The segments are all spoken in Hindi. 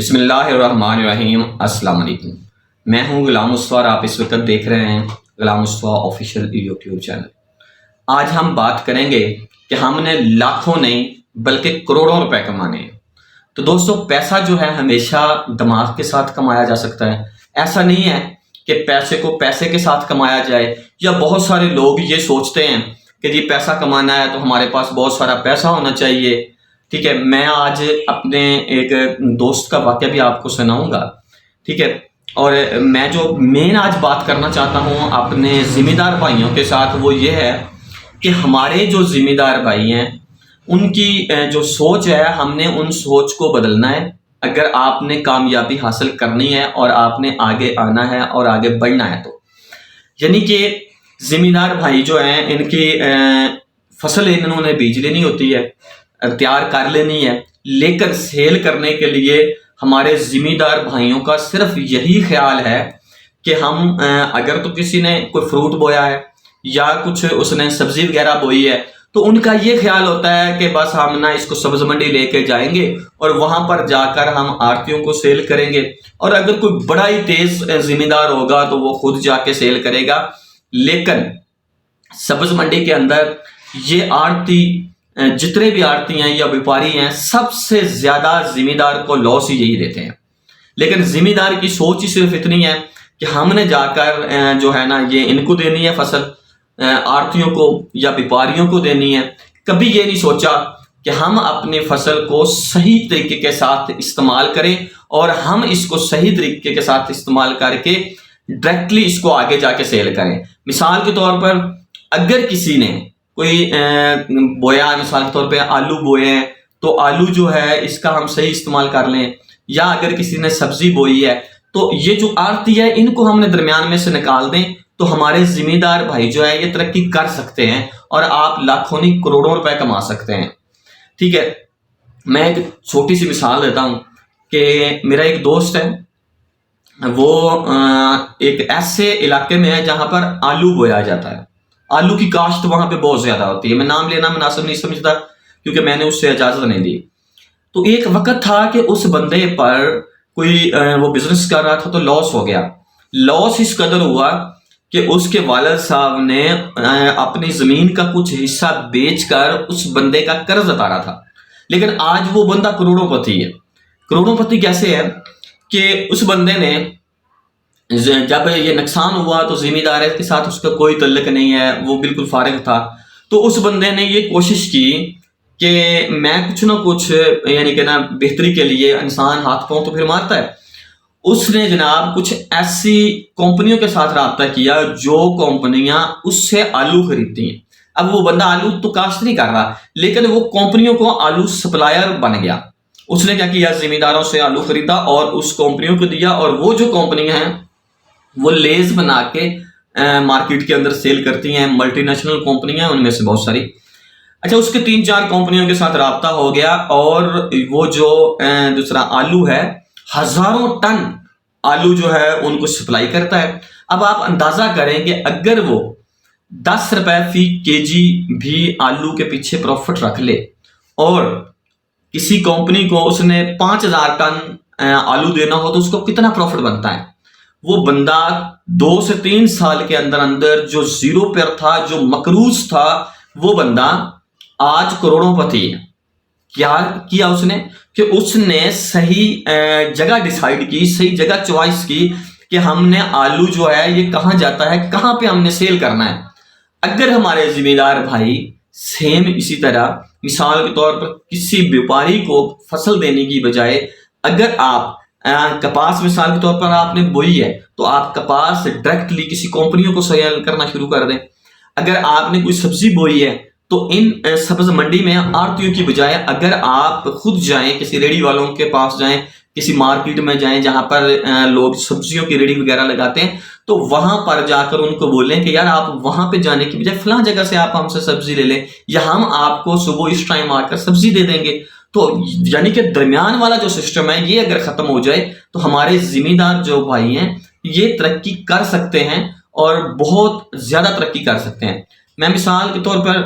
बिस्मिल्लाहिर्रहमानिर्रहीम। अस्सलाम वालेकुम। मैं हूं गुलाम मुस्तफ़ा और आप इस वक्त देख रहे हैं गुलाम मुस्तफ़ा ऑफिशियल यूट्यूब चैनल। आज हम बात करेंगे कि हमने लाखों नहीं बल्कि करोड़ों रुपए कमाने हैं। तो दोस्तों, पैसा जो है हमेशा दिमाग के साथ कमाया जा सकता है। ऐसा नहीं है कि पैसे को पैसे के साथ कमाया जाए, या बहुत सारे लोग ये सोचते हैं कि जी पैसा कमाना है तो हमारे पास बहुत सारा पैसा होना चाहिए। ठीक है, मैं आज अपने एक दोस्त का वाक़या भी आपको सुनाऊंगा। ठीक है, और मैं जो मेन आज बात करना चाहता हूँ अपने ज़िम्मेदार भाइयों के साथ, वो ये है कि हमारे जो ज़िम्मेदार भाई हैं उनकी जो सोच है, हमने उन सोच को बदलना है। अगर आपने कामयाबी हासिल करनी है और आपने आगे आना है और आगे बढ़ना है, तो यानी कि ज़िम्मेदार भाई जो हैं इनकी फसल इन्होंने बीज लेनी होती है, तैयार कर लेनी है, लेकर सेल करने के लिए हमारे ज़िम्मेदार भाइयों का सिर्फ यही ख्याल है कि हम अगर तो किसी ने कोई फ्रूट बोया है या कुछ उसने सब्जी वगैरह बोई है, तो उनका ये ख्याल होता है कि बस हम ना इसको सब्ज मंडी लेके जाएंगे और वहां पर जाकर हम आड़तियों को सेल करेंगे। और अगर कोई बड़ा ही तेज जिम्मेदार होगा तो वो खुद जाके सेल करेगा। लेकिन सब्ज मंडी के अंदर ये आड़ती, जितने भी आड़ती हैं या व्यापारी हैं, सबसे ज्यादा जिम्मेदार को लॉस ही यही देते हैं। लेकिन जिम्मेदार की सोच ही सिर्फ इतनी है कि हमने जाकर जो है ना ये इनको देनी है फसल, आड़तियों को या व्यापारियों को देनी है। कभी ये नहीं सोचा कि हम अपनी फसल को सही तरीके के साथ इस्तेमाल करें और हम इसको सही तरीके के साथ इस्तेमाल करके डायरेक्टली इसको आगे जाके सेल करें। मिसाल के तौर पर अगर किसी ने कोई बोया, मिसाल के तौर पे आलू बोए हैं, तो आलू जो है इसका हम सही इस्तेमाल कर लें। या अगर किसी ने सब्जी बोई है, तो ये जो आड़ती है इनको हमने दरमियान में से निकाल दें, तो हमारे जिम्मेदार भाई जो है ये तरक्की कर सकते हैं और आप लाखों नहीं करोड़ों रुपए कमा सकते हैं। ठीक है, मैं एक छोटी सी मिसाल देता हूं कि मेरा एक दोस्त है, वो एक ऐसे इलाके में है जहां पर आलू बोया जाता है। आलू की काश्त वहां पे बहुत ज्यादा होती है। मैं नाम लेना मुनासिब नहीं समझता क्योंकि मैंने उससे इजाजत नहीं दी। तो एक वक्त था कि उस बंदे पर कोई वो बिजनेस कर रहा था तो लॉस हो गया। लॉस इस कदर हुआ कि उसके वालिद साहब ने अपनी जमीन का कुछ हिस्सा बेचकर उस बंदे का कर्ज उतारा था। लेकिन आज वो बंदा करोड़ोंपति है। करोड़ोंपति कैसे है कि उस बंदे ने जब ये नुकसान हुआ तो जिम्मेदार के साथ उसका कोई तल्लुक नहीं है, वो बिल्कुल फारिग था। तो उस बंदे ने ये कोशिश की कि मैं कुछ ना कुछ, यानी कि ना बेहतरी के लिए इंसान हाथ पांव तो फिर मारता है। उसने जनाब कुछ ऐसी कंपनियों के साथ राब्ता किया जो कंपनियां उससे आलू खरीदती हैं। अब वो बंदा आलू तो काश्त नहीं कर रहा, लेकिन वो कंपनियों को आलू सप्लायर बन गया। उसने क्या किया, जिम्मेदारों से आलू खरीदा और उस कंपनियों को दिया, और वो जो कंपनियां हैं वो लेज बना के मार्केट के अंदर सेल करती हैं। मल्टीनेशनल कंपनियां हैं उनमें से बहुत सारी। अच्छा, उसके 3-4 कंपनियों के साथ राब्ता हो गया और वो जो दूसरा आलू है, हजारों टन आलू जो है उनको सप्लाई करता है। अब आप अंदाजा करें कि अगर वो 10 रुपए फी केजी भी आलू के पीछे प्रॉफिट रख ले और किसी कंपनी को उसने 5000 टन आलू देना हो, तो उसको कितना प्रॉफिट बनता है। वो बंदा 2 से 3 साल के अंदर अंदर जो जीरो पर था, जो मकरूज था, वो बंदा आज करोड़ोंपति है। क्या किया उसने कि उसने सही जगह डिसाइड की, सही जगह चॉइस की कि हमने आलू जो है ये कहां जाता है, कहां पे हमने सेल करना है। अगर हमारे जिम्मेदार भाई सेम इसी तरह, मिसाल के तौर पर किसी व्यापारी को फसल देने की बजाय, अगर आप कपास मिसाल के तौर पर आपने बोई है, तो आप कपास डायरेक्टली किसी कंपनियों को सेल करना शुरू कर दें। अगर आपने कोई सब्जी बोई है, तो इन सब्ज मंडी में आड़तियों की बजाय अगर आप खुद जाएं, किसी रेडी वालों के पास जाएं, किसी मार्केट में जाएं जहां पर लोग सब्जियों की रेडी वगैरह लगाते हैं, तो वहां पर जाकर उनको बोलें कि यार आप वहां पे जाने की बजाय फलां जगह से आप हमसे सब्जी ले लें, या हम आपको सुबह इस टाइम आकर सब्जी दे देंगे। तो यानी कि दरमियान वाला जो सिस्टम है ये अगर खत्म हो जाए, तो हमारे जिम्मेदार जो भाई हैं ये तरक्की कर सकते हैं और बहुत ज्यादा तरक्की कर सकते हैं। मैं मिसाल के तौर पर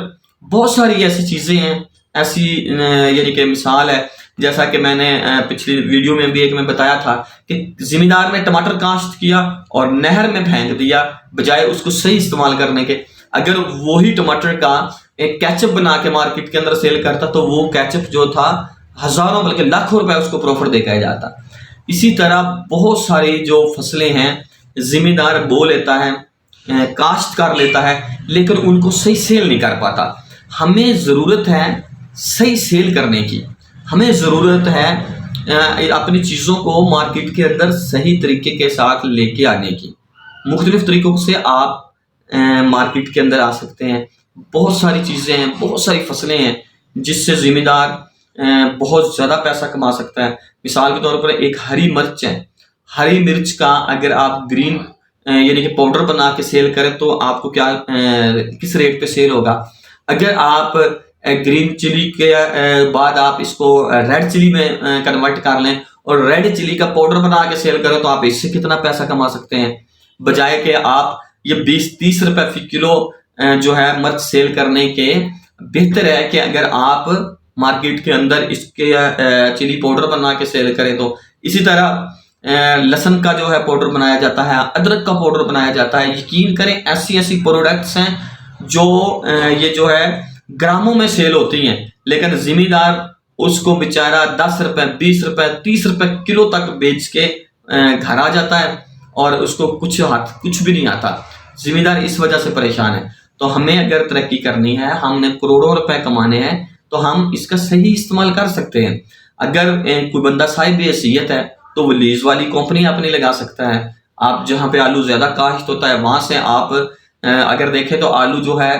बहुत सारी ऐसी चीजें हैं, ऐसी यानी कि मिसाल है जैसा कि मैंने पिछली वीडियो में भी एक में बताया था कि जिमींदार ने टमाटर काश्त किया और नहर में फेंक दिया बजाय उसको सही इस्तेमाल करने के। अगर वही टमाटर का एक केचप बना के मार्केट के अंदर सेल करता तो वो केचप जो था हजारों बल्कि लाखों रुपए उसको प्रॉफिट देकर जाता। इसी तरह बहुत सारी जो फसलें हैं जिम्मेदार बो लेता है, काश्त कर लेता है, लेकिन उनको सही सेल नहीं कर पाता। हमें ज़रूरत है सही सेल करने की, हमें ज़रूरत है अपनी चीज़ों को मार्केट के अंदर सही तरीके के साथ लेके आने की। मुख्तलिफ तरीकों से आप मार्केट के अंदर आ सकते हैं। बहुत सारी चीज़ें हैं, बहुत सारी फसलें हैं जिससे ज़िम्मेदार बहुत ज़्यादा पैसा कमा सकता है। मिसाल के तौर पर एक हरी मिर्च है, हरी मिर्च का अगर आप ग्रीन यानी कि पाउडर बना के सेल करें तो आपको क्या किस रेट पे सेल होगा। अगर आप ग्रीन चिली के बाद आप इसको रेड चिली में कन्वर्ट कर लें और रेड चिली का पाउडर बना के सेल करें तो आप इससे कितना पैसा कमा सकते हैं, बजाय कि आप ये 20-30 रुपए फी किलो जो है मिर्च सेल करने के। बेहतर है कि अगर आप मार्केट के अंदर इसके चिली पाउडर बना के सेल करें तो। इसी तरह लहसुन का जो है पाउडर बनाया जाता है, अदरक का पाउडर बनाया जाता है। यकीन करें ऐसी ऐसी प्रोडक्ट्स हैं जो ये जो है ग्रामों में सेल होती हैं, लेकिन जिम्मेदार उसको बेचारा 10 रुपए 20 रुपए 30 रुपए किलो तक बेच के घर आ जाता है और उसको कुछ भी नहीं आता। जिम्मेदार इस वजह से परेशान है। तो हमें अगर तरक्की करनी है, हमने करोड़ों रुपए कमाने हैं, तो हम इसका सही इस्तेमाल कर सकते हैं। अगर कोई बंदा साहिब हैसियत है तो वो लीज वाली कंपनी अपनी लगा सकता है। आप जहाँ पे आलू ज्यादा काश्त होता है वहां से आप अगर देखें तो आलू जो है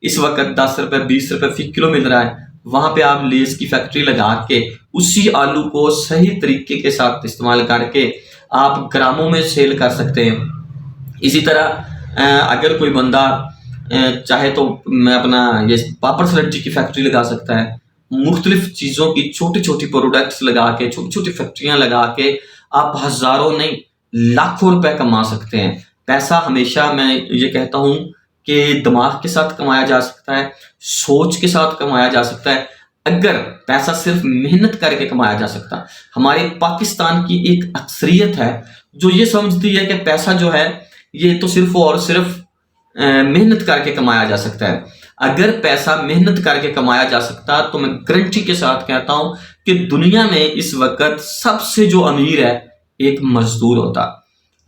इस वक्त 10 रुपए 20 रुपए फी किलो मिल रहा है, वहां पे आप लीज की फैक्ट्री लगा के उसी आलू को सही तरीके के साथ इस्तेमाल करके आप ग्रामों में सेल कर सकते हैं। इसी तरह अगर कोई बंदा चाहे तो मैं अपना ये पापड़ सब्जी की फैक्ट्री लगा सकता है। मुख्तलिफ चीज़ों की छोटी छोटी प्रोडक्ट्स लगा के, छोटी छोटी फैक्ट्रियां लगा के आप हजारों नहीं लाखों रुपए कमा सकते हैं। पैसा हमेशा मैं ये कहता हूं कि दिमाग के साथ कमाया जा सकता है, सोच के साथ कमाया जा सकता है। अगर पैसा सिर्फ मेहनत करके कमाया जा सकता। हमारे पाकिस्तान की एक अक्सरियत है जो ये समझती है कि पैसा जो है ये तो सिर्फ और सिर्फ मेहनत करके कमाया जा सकता है। अगर पैसा मेहनत करके कमाया जा सकता तो मैं गारंटी के साथ कहता हूं कि दुनिया में इस वक्त सबसे जो अमीर है एक मजदूर होता।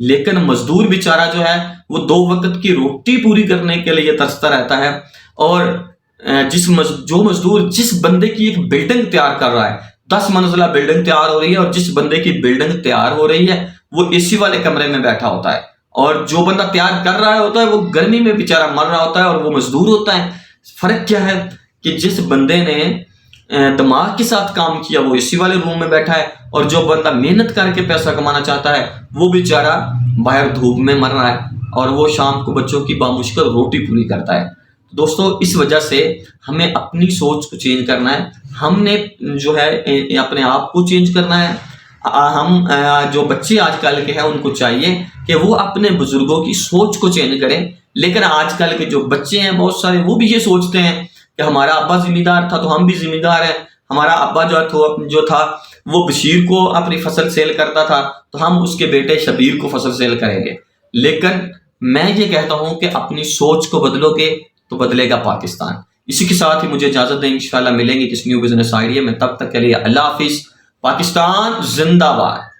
लेकिन मजदूर बेचारा जो है वो 2 वक्त की रोटी पूरी करने के लिए तरसता रहता है। और जो मजदूर जिस बंदे की एक बिल्डिंग तैयार कर रहा है, 10 मंजिला बिल्डिंग तैयार हो रही है और जिस बंदे की बिल्डिंग तैयार हो रही है वो एसी वाले कमरे में बैठा होता है, और जो बंदा तैयार कर रहा होता है वो गर्मी में बेचारा मर रहा होता है और वो मजदूर होता है। फर्क क्या है कि जिस बंदे ने दिमाग के साथ काम किया वो एसी वाले रूम में बैठा है, और जो बंदा मेहनत करके पैसा कमाना चाहता है वो बेचारा बाहर धूप में मर रहा है और वो शाम को बच्चों की बामुश्किल रोटी पूरी करता है। दोस्तों इस वजह से हमें अपनी सोच को चेंज करना है, हमने जो है अपने आप को चेंज करना है। हम जो बच्चे आजकल के हैं उनको चाहिए कि वो अपने बुजुर्गों की सोच को चेंज करें। लेकिन आजकल के जो बच्चे हैं बहुत सारे वो भी ये सोचते हैं कि हमारा अब्बा जिम्मेदार था तो हम भी जिम्मेदार हैं, हमारा अब्बा जो था वो बशीर को अपनी फसल सेल करता था तो हम उसके बेटे शबीर को फसल सेल करेंगे। लेकिन मैं ये कहता हूं कि अपनी सोच को बदलोगे तो बदलेगा पाकिस्तान। इसी के साथ ही मुझे इजाजत दें, इंशाल्लाह मिलेंगे किसी न्यू बिजनेस आइडिया में। तब तक के लिए अल्लाह हाफिज। पाकिस्तान जिंदाबाद।